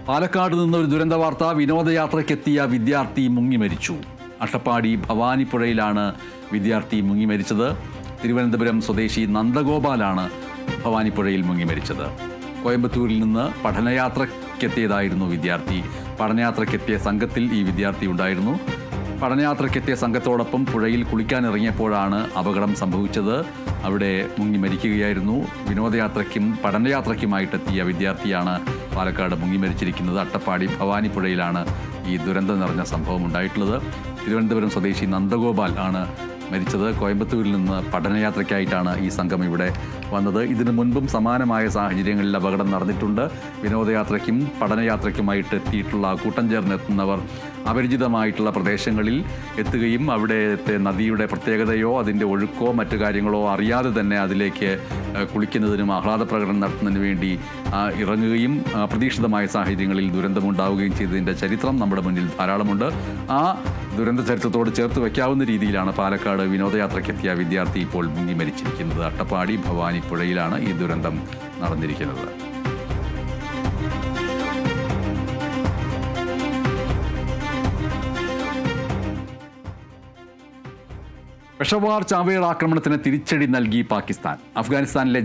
പാലക്കാട് നിന്ന് ഒരു ദുരന്ത വാർത്ത. വിനോദയാത്രയ്ക്കെത്തിയ വിദ്യാർത്ഥി മുങ്ങി മരിച്ചു. അട്ടപ്പാടി ഭവാനിപ്പുഴയിലാണ് വിദ്യാർത്ഥി മുങ്ങി മരിച്ചത്. തിരുവനന്തപുരം സ്വദേശി നന്ദഗോപാലാണ് ഭവാനിപ്പുഴയിൽ മുങ്ങി മരിച്ചത്. കോയമ്പത്തൂരിൽ നിന്ന് പഠനയാത്രയ്ക്കെത്തിയതായിരുന്നു വിദ്യാർത്ഥി. പഠനയാത്രയ്ക്കെത്തിയ സംഘത്തിൽ ഈ വിദ്യാർത്ഥി ഉണ്ടായിരുന്നു. പഠനയാത്രയ്ക്കെത്തിയ സംഘത്തോടൊപ്പം പുഴയിൽ കുളിക്കാനിറങ്ങിയപ്പോഴാണ് അപകടം സംഭവിച്ചത്. അവിടെ മുങ്ങി മരിക്കുകയായിരുന്നു. വിനോദയാത്രയ്ക്കും പഠനയാത്രയ്ക്കുമായിട്ടെത്തിയ വിദ്യാർത്ഥിയാണ് പാലക്കാട് മുങ്ങി മരിച്ചിരിക്കുന്നത്. അട്ടപ്പാടി ഭവാനിപ്പുഴയിലാണ് ഈ ദുരന്തം നിറഞ്ഞ സംഭവം ഉണ്ടായിട്ടുള്ളത്. തിരുവനന്തപുരം സ്വദേശി നന്ദഗോപാൽ ആണ് മരിച്ചത്. കോയമ്പത്തൂരിൽ നിന്ന് പഠനയാത്രയ്ക്കായിട്ടാണ് ഈ സംഘം ഇവിടെ വന്നത്. ഇതിനു മുൻപും സമാനമായ സാഹചര്യങ്ങളിൽ അപകടം നടന്നിട്ടുണ്ട്. വിനോദയാത്രയ്ക്കും പഠനയാത്രയ്ക്കുമായിട്ട് എത്തിയിട്ടുള്ള കൂട്ടം ചേർന്നെത്തുന്നവർ അപരിചിതമായിട്ടുള്ള പ്രദേശങ്ങളിൽ എത്തുകയും അവിടുത്തെ നദിയുടെ പ്രത്യേകതയോ അതിൻ്റെ ഒഴുക്കോ മറ്റു കാര്യങ്ങളോ അറിയാതെ തന്നെ അതിലേക്ക് കുളിക്കുന്നതിനും ആഹ്ലാദ പ്രകടനം നടത്തുന്നതിന് വേണ്ടി ഇറങ്ങുകയും അപ്രതീക്ഷിതമായ സാഹചര്യങ്ങളിൽ ദുരന്തമുണ്ടാവുകയും ചെയ്തതിൻ്റെ ചരിത്രം നമ്മുടെ മുന്നിൽ ധാരാളമുണ്ട്. ആ ദുരന്ത ചരിത്രത്തോട് ചേർത്ത് വയ്ക്കാവുന്ന രീതിയിലാണ് പാലക്കാട് വിനോദയാത്രയ്ക്കെത്തിയ വിദ്യാർത്ഥി ഇപ്പോൾ മുങ്ങി മരിച്ചിരിക്കുന്നത്. അട്ടപ്പാടി ഭവാനിപ്പുഴയിലാണ് ഈ ദുരന്തം നടന്നിരിക്കുന്നത്. പെഷവാർ ചാവേർ ആക്രമണത്തിന് തിരിച്ചടി നൽകി പാകിസ്ഥാൻ. അഫ്ഗാനിസ്ഥാനിലെ